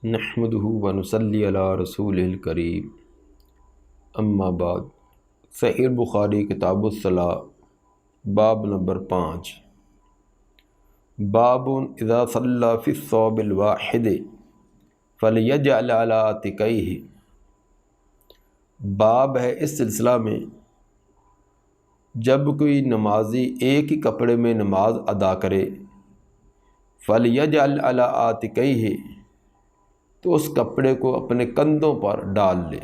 نحمدہ ونصلی علی رسول الکریم اما بعد۔ صحیح بخاری کتاب الصلاۃ باب نمبر 5۔ باب اذا صلی فی الثوب الواحد فلیجعل علی عاتقیہ۔ باب ہے اس سلسلہ میں جب کوئی نمازی ایک ہی کپڑے میں نماز ادا کرے فلیجعل علی عاتقیہ، تو اس کپڑے کو اپنے کندھوں پر ڈال لے۔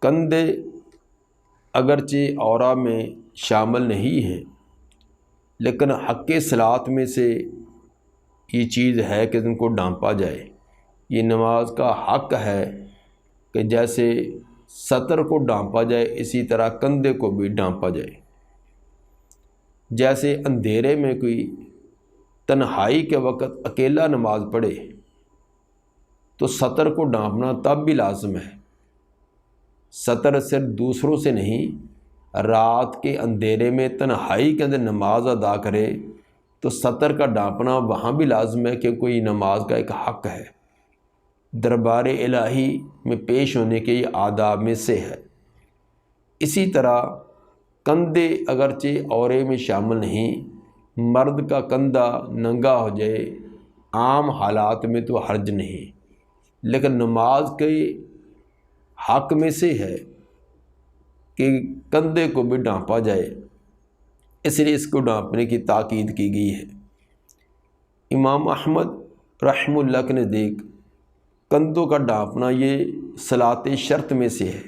کندھے اگرچہ عورا میں شامل نہیں ہیں، لیکن حق صلاۃ میں سے یہ چیز ہے کہ ان کو ڈھانپا جائے۔ یہ نماز کا حق ہے کہ جیسے سطر کو ڈھانپا جائے اسی طرح کندھے کو بھی ڈھانپا جائے۔ جیسے اندھیرے میں کوئی تنہائی کے وقت اکیلا نماز پڑھے تو سطر کو ڈھانپنا تب بھی لازم ہے۔ سطر صرف دوسروں سے نہیں، رات کے اندھیرے میں تنہائی کے اندر نماز ادا کرے تو سطر کا ڈھانپنا وہاں بھی لازم ہے، کہ کوئی نماز کا ایک حق ہے، دربار الہی میں پیش ہونے کے یہ آداب میں سے ہے۔ اسی طرح کندھے اگرچہ عورے میں شامل نہیں، مرد کا کندھا ننگا ہو جائے عام حالات میں تو حرج نہیں، لیکن نماز کے حق میں سے ہے کہ کندھے کو بھی ڈھانپا جائے، اس لیے اس کو ڈھانپنے کی تاکید کی گئی ہے۔ امام احمد رحمہ اللہ کے نزدیک کندھوں کا ڈھانپنا یہ صلاۃ شرط میں سے ہے،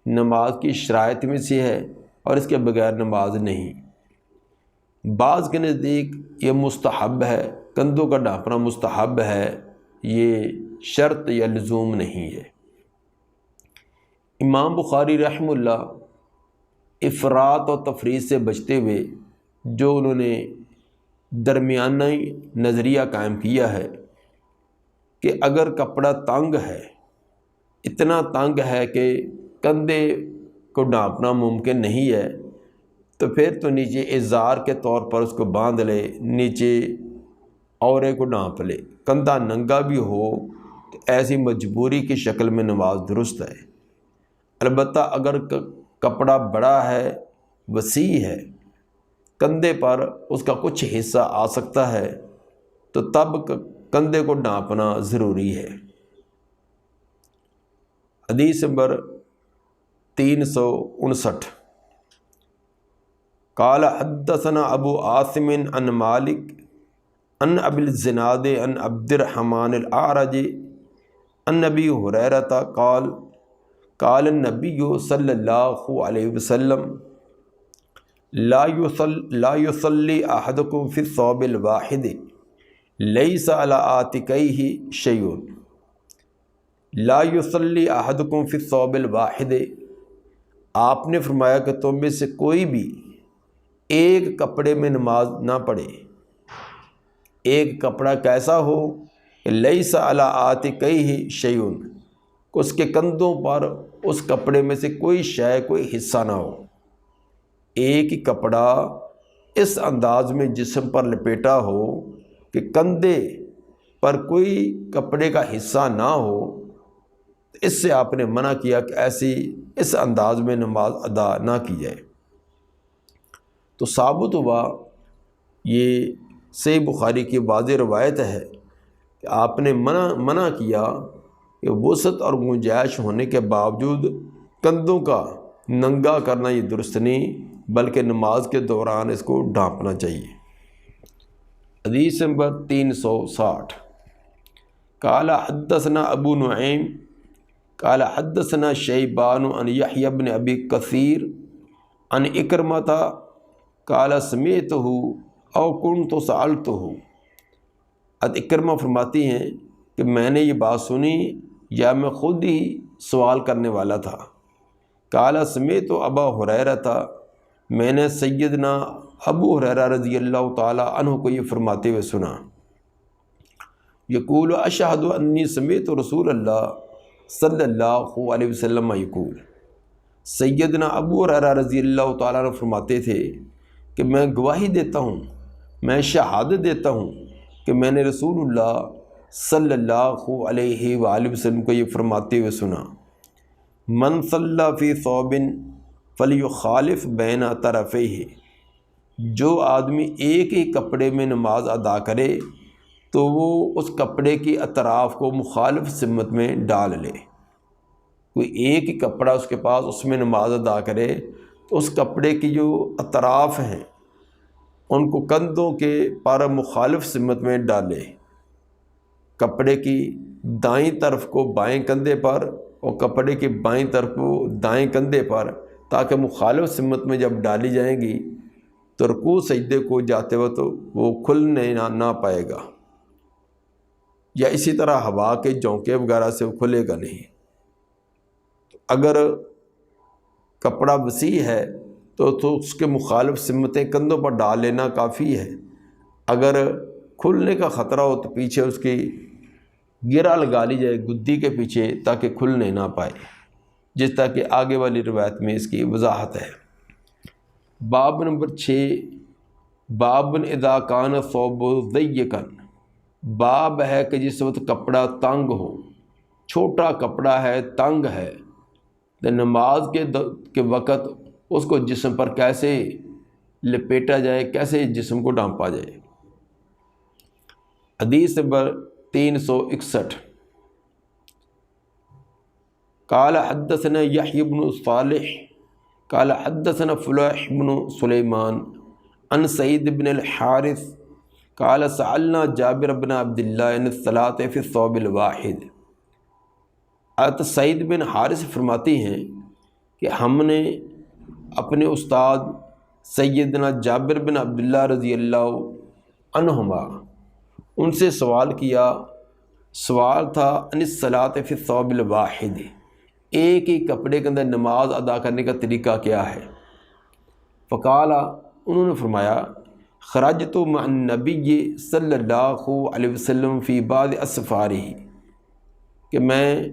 نماز کی شرائط میں سے ہے، اور اس کے بغیر نماز نہیں۔ بعض کے نزدیک یہ مستحب ہے، کندھوں کا ڈھانپنا مستحب ہے، یہ شرط یا لزوم نہیں ہے۔ امام بخاری رحمہ اللہ افراط و تفریط سے بچتے ہوئے جو انہوں نے درمیانی نظریہ قائم کیا ہے کہ اگر کپڑا تنگ ہے، اتنا تنگ ہے کہ کندھے کو ڈھانپنا ممکن نہیں ہے، تو پھر تو نیچے ازار کے طور پر اس کو باندھ لے، نیچے عورے کو ڈھانپ لے، کندھا ننگا بھی ہو تو ایسی مجبوری کی شکل میں نماز درست ہے۔ البتہ اگر کپڑا بڑا ہے، وسیع ہے، کندھے پر اس کا کچھ حصہ آ سکتا ہے، تو تب کندھے کو ڈھانپنا ضروری ہے۔ حدیث نمبر 359۔ قال حدثنا ابو عاصم عن مالک عن ابی الزناد عن عبد الرحمن الاعرج عن ابی ہریرہ قال قال النبی صلی اللہ علیہ وسلم لا يصلی احدکم فی الثوب الواحد لیس علی عاتقیہ شیء۔ لا يصلی احدکم فی الثوب الواحد، آپ نے فرمایا کہ تم میں سے کوئی بھی ایک کپڑے میں نماز نہ پڑھے۔ ایک کپڑا کیسا ہو کہ لیس علی عاتقیہ شیء، اس کے کندھوں پر اس کپڑے میں سے کوئی شے، کوئی حصہ نہ ہو۔ ایک ہی کپڑا اس انداز میں جسم پر لپیٹا ہو کہ کندھے پر کوئی کپڑے کا حصہ نہ ہو، اس سے آپ نے منع کیا کہ ایسی اس انداز میں نماز ادا نہ کی جائے۔ تو ثابت ہوا، یہ صحیح بخاری کی واضح روایت ہے کہ آپ نے منع کیا کہ وسعت اور گنجائش ہونے کے باوجود کندھوں کا ننگا کرنا یہ درست نہیں، بلکہ نماز کے دوران اس کو ڈھانپنا چاہیے۔ حدیث نمبر 360۔ قال حدثنا ابو نعیم قال حدثنا شیبان عن یحیی بن ابی کثیر عن اکرمہ قال سمعتہ او کنت سألتہ۔ اکرمہ فرماتی ہیں کہ میں نے یہ بات سنی یا میں خود ہی سوال کرنے والا تھا۔ قال سمعت ابا ہریرہ، میں نے سیدنا ابو ہریرہ رضی اللہ تعالی عنہ کو یہ فرماتے ہوئے سنا، یقول اشہد انی سمعت رسول اللہ صلی اللہ علیہ وسلم یقول۔ سیدنا ابو ہریرہ رضی اللہ تعالیٰ عنہ فرماتے تھے کہ میں گواہی دیتا ہوں، میں شہادت دیتا ہوں کہ میں نے رسول اللہ صلی اللہ علیہ وآلہ وسلم کو یہ فرماتے ہوئے سنا، من صلی فی ثوب فلیخالف بین طرفیہ، جو آدمی ایک ہی کپڑے میں نماز ادا کرے تو وہ اس کپڑے کی اطراف کو مخالف سمت میں ڈال لے۔ کوئی ایک ہی کپڑا اس کے پاس، اس میں نماز ادا کرے تو اس کپڑے کی جو اطراف ہیں ان کو کندھوں کے پر مخالف سمت میں ڈالے، کپڑے کی دائیں طرف کو بائیں کندھے پر اور کپڑے کی بائیں طرف کو دائیں کندھے پر، تاکہ مخالف سمت میں جب ڈالی جائیں گی تو رکوع سجدے کو جاتے وقت وہ کھلنے نہ پائے گا، یا اسی طرح ہوا کے جھونکے وغیرہ سے وہ کھلے گا نہیں۔ اگر کپڑا وسیع ہے تو اس کے مخالف سمتیں کندھوں پر ڈال لینا کافی ہے۔ اگر کھلنے کا خطرہ ہو تو پیچھے اس کی گرہ لگا لی جائے گدی کے پیچھے، تاکہ کھلنے نہ پائے، جس طرح کہ آگے والی روایت میں اس کی وضاحت ہے۔ باب نمبر 6، باب اذا کان الثوب ضیقا، باب ہے کہ جس وقت کپڑا تنگ ہو، چھوٹا کپڑا ہے، تنگ ہے، تو نماز کے وقت اس کو جسم پر کیسے لپیٹا جائے، کیسے جسم کو ڈھانپا جائے۔ حدیث نمبر 361، قال حدثنا یحیی بن صالح قال حدثنا فلیح بن سلیمان عن سعید بن الحارث قال سألنا جابر بن عبداللہ عن الصلاۃ فی الثوب الواحد۔ حضرت سعید بن حارث فرماتی ہیں کہ ہم نے اپنے استاد سیدنا جابر بن عبداللہ رضی اللہ عنہما ان سے سوال کیا، سوال تھا عن الصلاۃ فی الثوب الواحد، ایک ہی کپڑے کے اندر نماز ادا کرنے کا طریقہ کیا ہے۔ فقال، انہوں نے فرمایا، خرجت مع النبی صلی اللہ علیہ وسلم فی بعض اسفارہ، کہ میں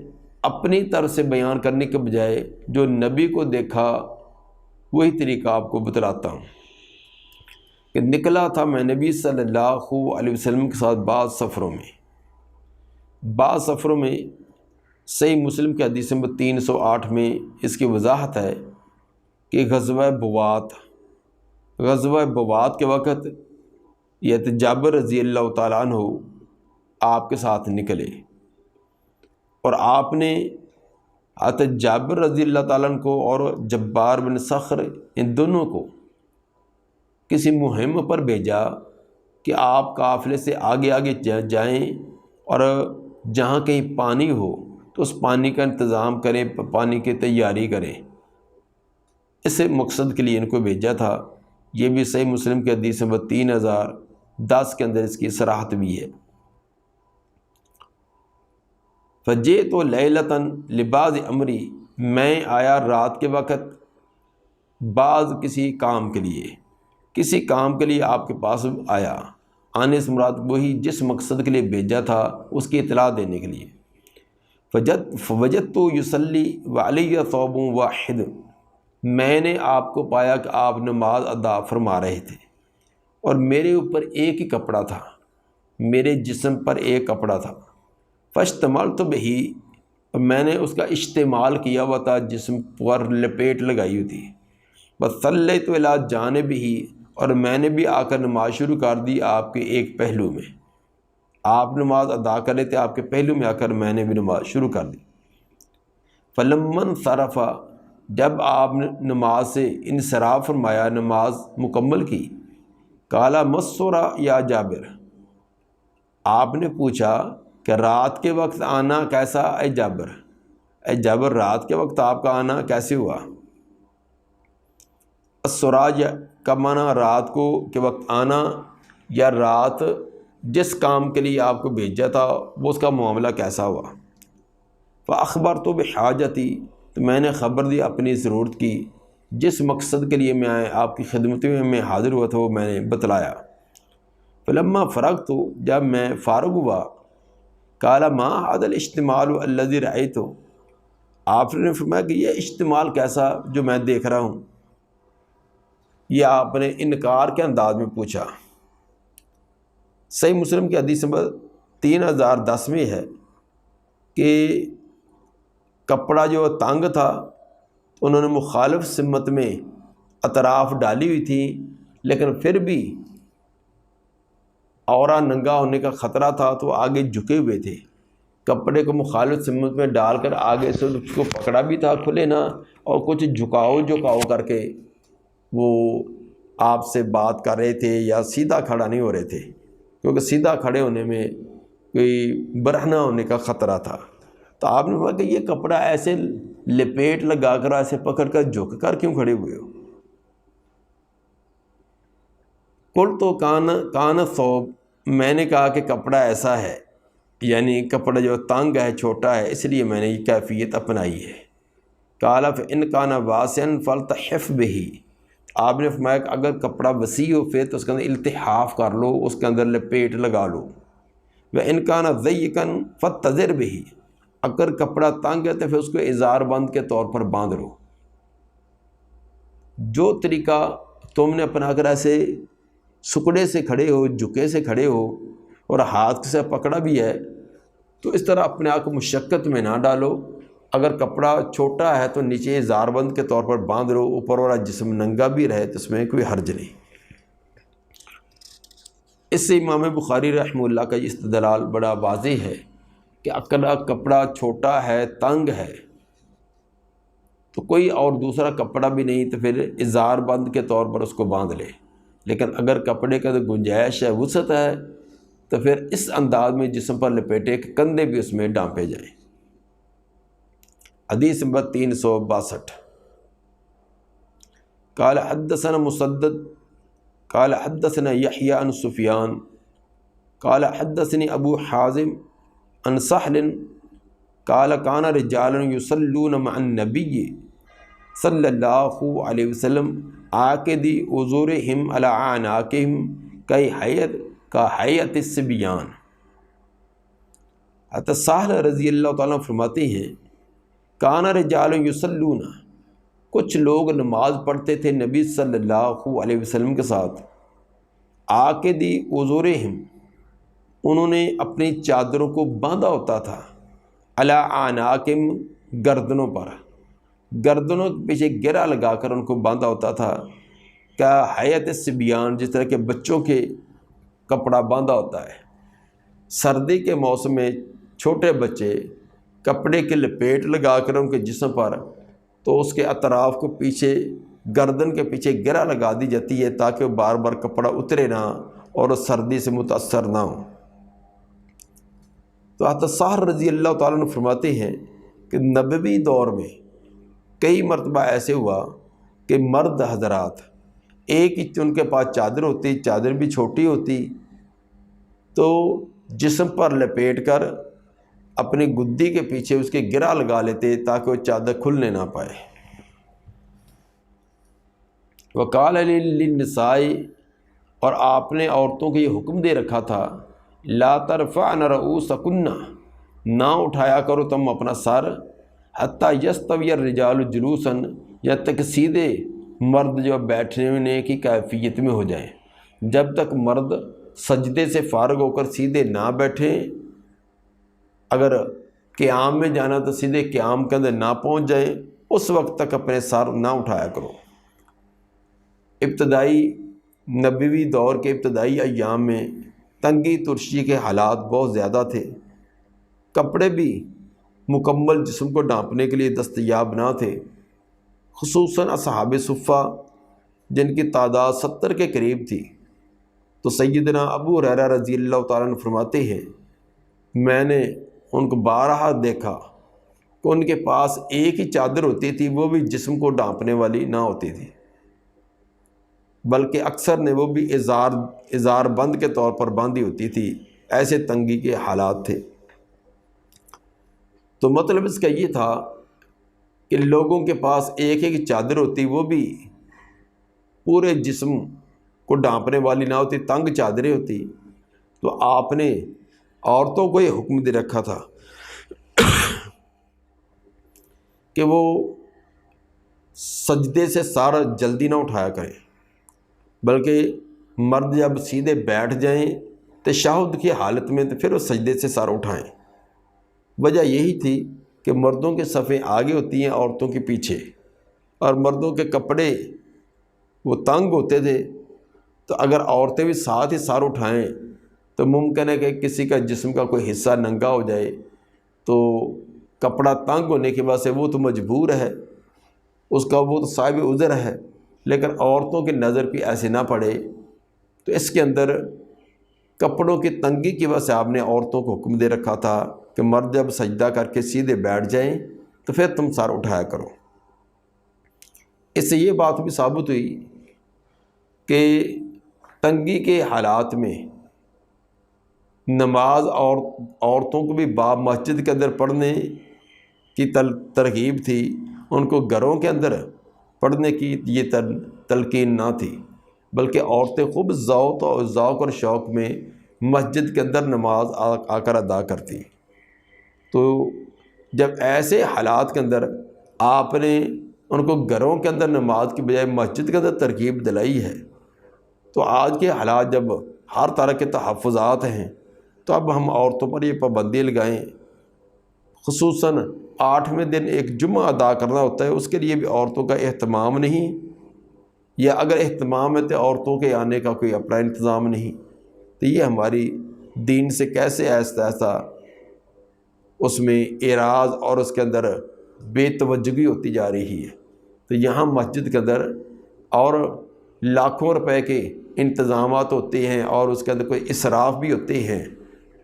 اپنی طرف سے بیان کرنے کے بجائے جو نبی کو دیکھا وہی طریقہ آپ کو بتلاتا ہوں، کہ نکلا تھا میں نبی صلی اللہ علیہ وسلم کے ساتھ بعض سفروں میں صحیح مسلم کے حدیث نمبر 308 میں اس کی وضاحت ہے کہ غزوہ بوات کے وقت یہ جابر رضی اللہ تعالیٰ عنہ آپ کے ساتھ نکلے، اور آپ نے حضرت جابر رضی اللہ تعالیٰ عنہ کو اور جبار بن صخر ان دونوں کو کسی مہم پر بھیجا کہ آپ قافلے سے آگے آگے جائیں اور جہاں کہیں پانی ہو تو اس پانی کا انتظام کریں، پانی کی تیاری کریں۔ اس مقصد کے لیے ان کو بھیجا تھا۔ یہ بھی صحیح مسلم کے حدیث نمبر 3010 کے اندر اس کی صراحت بھی ہے۔ فجئت لیلۃ لبعض امری، میں آیا رات کے وقت بعض کسی کام کے لیے آپ کے پاس آیا۔ آنے سے مراد وہی جس مقصد کے لیے بھیجا تھا اس کی اطلاع دینے کے لیے۔ فوجدت یصلی وعلی ثوب واحد، میں نے آپ کو پایا کہ آپ نماز ادا فرما رہے تھے اور میرے اوپر ایک ہی کپڑا تھا، میرے جسم پر ایک کپڑا تھا۔ فاشتملت بہ، میں نے اس کا استعمال کیا ہوا تھا، جسم پر لپیٹ لگائی ہوئی تھی۔ وصلیت الی جانبہ، اور میں نے بھی آ کر نماز شروع کر دی آپ کے ایک پہلو میں، آپ نماز ادا کر رہے تھے، آپ کے پہلو میں آ کر میں نے بھی نماز شروع کر دی۔ فلما انصرف، جب آپ نے نماز سے انصراف فرمایا، نماز مکمل کی، قال مسورا یا جابر، آپ نے پوچھا کہ رات کے وقت آنا کیسا اے جابر رات کے وقت آپ کا آنا کیسے ہوا؟ السراج کا معنی رات کو کے وقت آنا، یا رات جس کام کے لیے آپ کو بھیجا تھا وہ اس کا معاملہ کیسا ہوا؟ فاخبرت بحاجتی، تو میں نے خبر دی اپنی ضرورت کی، جس مقصد کے لیے میں آپ کی خدمت میں حاضر ہوا تھا وہ میں نے بتلایا۔ فلما فرغت، جب میں فارغ ہوا، قال ما هذا الاجتمال الذي رأيت، آپ نے فرمایا کہ یہ اجتمال کیسا جو میں دیکھ رہا ہوں؟ یہ آپ نے انکار کے انداز میں پوچھا۔ صحیح مسلم کی حدیث نمبر 3010 میں ہے کہ کپڑا جو تنگ تھا تو انہوں نے مخالف سمت میں اطراف ڈالی ہوئی تھی، لیکن پھر بھی عورہ ننگا ہونے کا خطرہ تھا تو آگے جھکے ہوئے تھے، کپڑے کو مخالف سمت میں ڈال کر آگے سے اس کو پکڑا بھی تھا کھلے نہ، اور کچھ جھکاؤ کر کے وہ آپ سے بات کر رہے تھے، یا سیدھا کھڑا نہیں ہو رہے تھے، کیونکہ سیدھا کھڑے ہونے میں کوئی برہنہ ہونے کا خطرہ تھا۔ تو آپ نے کہا کہ یہ کپڑا ایسے لپیٹ لگا کر ایسے پکڑ کر جھک کر کیوں کھڑے ہوئے ہو؟ قل تو کان ثوب، میں نے کہا کہ کپڑا ایسا ہے، یعنی کپڑا جو تنگ ہے، چھوٹا ہے، اس لیے میں نے یہ کیفیت اپنائی ہے۔ قال فإن کان واسعا فالتحف به، آپ نے فرمایا کہ اگر کپڑا وسیع ہو پھر تو اس کے اندر التحاف کر لو، اس کے اندر لپیٹ لگا لو۔ وإن کان ضيقا فاتزر به، اگر کپڑا تنگ ہے تو پھر اس کو ازار بند کے طور پر باندھ لو۔ جو طریقہ تم نے اپنا کر ایسے سکڑے سے کھڑے ہو، جھکے سے کھڑے ہو اور ہاتھ سے پکڑا بھی ہے، تو اس طرح اپنے آپ کو مشقت میں نہ ڈالو۔ اگر کپڑا چھوٹا ہے تو نیچے ازار بند کے طور پر باندھ لو، اوپر والا جسم ننگا بھی رہے تو اس میں کوئی حرج نہیں۔ اس سے امام بخاری رحمہ اللہ کا یہ استدلال بڑا واضح ہے کہ اگر کپڑا چھوٹا ہے، تنگ ہے، تو کوئی اور دوسرا کپڑا بھی نہیں تو پھر ازار بند کے طور پر اس کو باندھ لے، لیکن اگر کپڑے کا گنجائش ہے، وسعت ہے، تو پھر اس انداز میں جسم پر لپیٹے کہ کندھے بھی اس میں ڈانپے جائیں۔ حدیث نمبر 362۔ قال حدثنا مسدد قال حدثنا یحیی عن سفیان قال حدثني ابو حازم عن سہل قال کان رجال یصلون مع النبی صلی اللہ علیہ وسلم عاقدی اذورہم علی اعناقہم کہیئت الصبیان۔ حضرت سہل رضی اللہ تعالیٰ فرماتے ہیں کان رجال یصلون، کچھ لوگ نماز پڑھتے تھے نبی صلی اللہ علیہ وسلم کے ساتھ، عاقدی اذورہم، انہوں نے اپنی چادروں کو باندھا ہوتا تھا، علی اعناقہم، گردنوں پر، گردنوں کے پیچھے گرہ لگا کر ان کو باندھا ہوتا تھا، کہیئت الصبیان، جس طرح کے بچوں کے کپڑا باندھا ہوتا ہے۔ سردی کے موسم میں چھوٹے بچے کپڑے کے لپیٹ لگا کر ان کے جسم پر، تو اس کے اطراف کو پیچھے گردن کے پیچھے گرہ لگا دی جاتی ہے تاکہ وہ بار بار کپڑا اترے نہ اور سردی سے متاثر نہ ہو۔ تو حضرت سہل رضی اللہ تعالیٰ عنہ فرماتے ہیں کہ نبوی دور میں کئی مرتبہ ایسے ہوا کہ مرد حضرات ایک ہی ان کے پاس چادر ہوتی، چادر بھی چھوٹی ہوتی، تو جسم پر لپیٹ کر اپنی گدی کے پیچھے اس کے گرہ لگا لیتے تاکہ وہ چادر کھلنے نہ پائے۔ وقال للنساء، اور آپ نے عورتوں کو یہ حکم دے رکھا تھا، لا ترفعن رؤوسکن، نہ اٹھایا کرو تم اپنا سر، حتی یستوی الرجال جلوسا، یا تک سیدھے مرد جو بیٹھنے کی کیفیت میں ہو جائیں۔ جب تک مرد سجدے سے فارغ ہو کر سیدھے نہ بیٹھیں، اگر قیام میں جانا تو سیدھے قیام کے اندر نہ پہنچ جائیں، اس وقت تک اپنے سر نہ اٹھایا کرو۔ ابتدائی نبوی دور کے ابتدائی ایام میں تنگی ترشی کے حالات بہت زیادہ تھے، کپڑے بھی مکمل جسم کو ڈھانپنے کے لیے دستیاب نہ تھے، خصوصاً اصحاب صفہ جن کی تعداد 70 کے قریب تھی۔ تو سیدنا ابو ہریرہ رضی اللہ تعالیٰ عنہ فرماتے ہیں میں نے ان کو بارہا دیکھا کہ ان کے پاس ایک ہی چادر ہوتی تھی، وہ بھی جسم کو ڈھانپنے والی نہ ہوتی تھی، بلکہ اکثر نے وہ بھی ازار بند کے طور پر باندھی ہوتی تھی، ایسے تنگی کے حالات تھے۔ تو مطلب اس کا یہ تھا کہ لوگوں کے پاس ایک ایک چادر ہوتی، وہ بھی پورے جسم کو ڈھانپنے والی نہ ہوتی، تنگ چادریں ہوتی۔ تو آپ نے عورتوں کو یہ حکم دے رکھا تھا کہ وہ سجدے سے سارا جلدی نہ اٹھایا کریں، بلکہ مرد جب سیدھے بیٹھ جائیں تشہد کی حالت میں تو پھر وہ سجدے سے سر اٹھائیں۔ وجہ یہی تھی کہ مردوں کے صفیں آگے ہوتی ہیں عورتوں کے پیچھے، اور مردوں کے کپڑے وہ تنگ ہوتے تھے، تو اگر عورتیں بھی ساتھ ہی سر اٹھائیں تو ممکن ہے کہ کسی کا جسم کا کوئی حصہ ننگا ہو جائے، تو کپڑا تنگ ہونے کی وجہ سے وہ تو مجبور ہے، اس کا وہ تو صاحب عذر ہے، لیکن عورتوں کی نظر بھی ایسے نہ پڑے، تو اس کے اندر کپڑوں کی تنگی کی وجہ سے آپ نے عورتوں کو حکم دے رکھا تھا کہ مرد جب سجدہ کر کے سیدھے بیٹھ جائیں تو پھر تم سر اٹھایا کرو۔ اس سے یہ بات بھی ثابت ہوئی کہ تنگی کے حالات میں نماز اور عورتوں کو بھی باب مسجد کے اندر پڑھنے کی ترغیب تھی، ان کو گھروں کے اندر پڑھنے کی یہ تلقین نہ تھی، بلکہ عورتیں خوب ذوق اور شوق میں مسجد کے اندر نماز آ کر ادا کرتی۔ تو جب ایسے حالات کے اندر آپ نے ان کو گھروں کے اندر نماز کی بجائے مسجد کے اندر ترغیب دلائی ہے، تو آج کے حالات جب ہر طرح کے تحفظات ہیں تو اب ہم عورتوں پر یہ پابندی لگائیں، خصوصاً 8ویں دن ایک جمعہ ادا کرنا ہوتا ہے، اس کے لیے بھی عورتوں کا اہتمام نہیں، یا اگر اہتمام ہے تو عورتوں کے آنے کا کوئی اپنا انتظام نہیں۔ تو یہ ہماری دین سے کیسے آہستہ آہستہ اس میں اعراض اور اس کے اندر بے توجہی ہوتی جا رہی ہے۔ تو یہاں مسجد کے اندر اور لاکھوں روپے کے انتظامات ہوتے ہیں، اور اس کے اندر کوئی اسراف بھی ہوتے ہیں،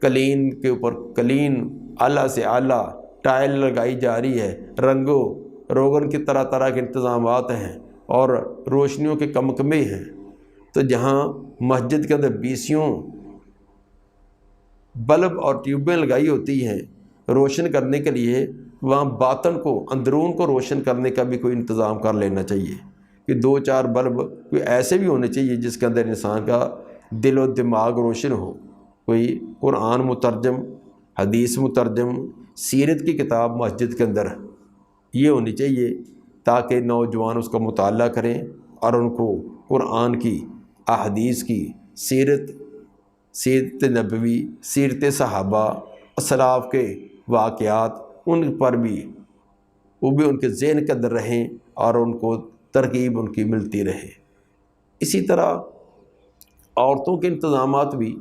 کلین کے اوپر کلین، اعلیٰ سے اعلیٰ ٹائل لگائی جا رہی ہے، رنگو روغن کی طرح طرح کے انتظامات ہیں، اور روشنیوں کے کمکمے ہیں۔ تو جہاں مسجد کے اندر 20 بلب اور ٹیوبیں لگائی ہوتی ہیں روشن کرنے کے لیے، وہاں باطن کو، اندرون کو روشن کرنے کا بھی کوئی انتظام کر لینا چاہیے کہ 2-4 بلب کوئی ایسے بھی ہونے چاہیے جس کے اندر انسان کا دل و دماغ روشن ہو، کوئی قرآن مترجم، حدیث مترجم، سیرت کی کتاب مسجد کے اندر یہ ہونی چاہیے، تاکہ نوجوان اس کا مطالعہ کریں اور ان کو قرآن کی، احادیث کی، سیرت نبوی، سیرت صحابہ، اسلاف کے واقعات، ان پر بھی وہ بھی ان کے ذہن کے اندر رہیں اور ان کو ترغیب ان کی ملتی رہے۔ اسی طرح عورتوں کے انتظامات بھی،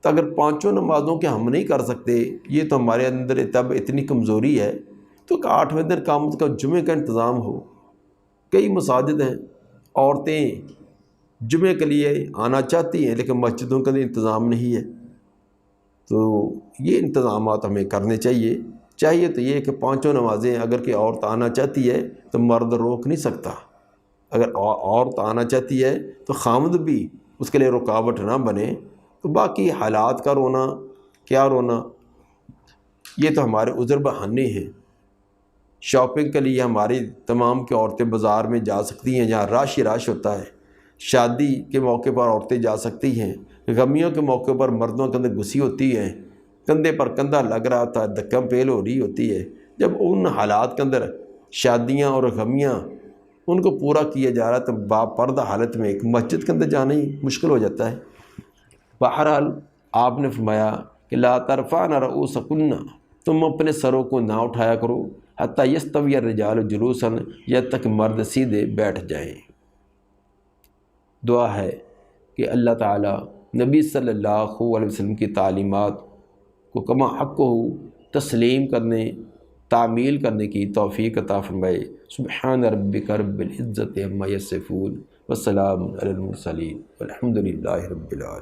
تو اگر 5 نمازوں کے ہم نہیں کر سکتے، یہ تو ہمارے اندر تب اتنی کمزوری ہے، تو 8ویں دن قیامت کا جمعے کا انتظام ہو۔ کئی مساجد ہیں، عورتیں جمعے کے لیے آنا چاہتی ہیں لیکن مسجدوں کا انتظام نہیں ہے، تو یہ انتظامات ہمیں کرنے چاہیے تو یہ کہ 5 نمازیں اگر کہ عورت آنا چاہتی ہے تو مرد روک نہیں سکتا، اگر عورت آنا چاہتی ہے تو خامد بھی اس کے لیے رکاوٹ نہ بنے۔ تو باقی حالات کا رونا، کیا رونا، یہ تو ہمارے عذر بہانے ہیں۔ شاپنگ کے لیے ہماری تمام کی عورتیں بازار میں جا سکتی ہیں جہاں رش ہی رش ہوتا ہے، شادی کے موقع پر عورتیں جا سکتی ہیں، غمیوں کے موقع پر مردوں کے اندر گھسی ہوتی ہیں، کندھے پر کندھا لگ رہا تھا، دھکم پیل ہو رہی ہوتی ہے۔ جب ان حالات کے اندر شادیاں اور غمیاں ان کو پورا کیا جا رہا ہے تو باپردہ حالت میں ایک مسجد کے اندر جانا ہی مشکل ہو جاتا ہے۔ بہرحال آپ نے فرمایا کہ لا ترفعن رؤوسکن، تم اپنے سروں کو نہ اٹھایا کرو، حتی یستوی الرجال جلوسا، جب تک مرد سیدھے بیٹھ جائیں۔ دعا ہے کہ اللہ تعالی نبی صلی اللہ علیہ وسلم کی تعلیمات کو کما حق ہو تسلیم کرنے، تعمیل کرنے کی توفیق عطا فرمائے۔ سبحان ربک رب العزت عما یصفون، والسلام علی المرسلین، والحمد للہ رب العالمین۔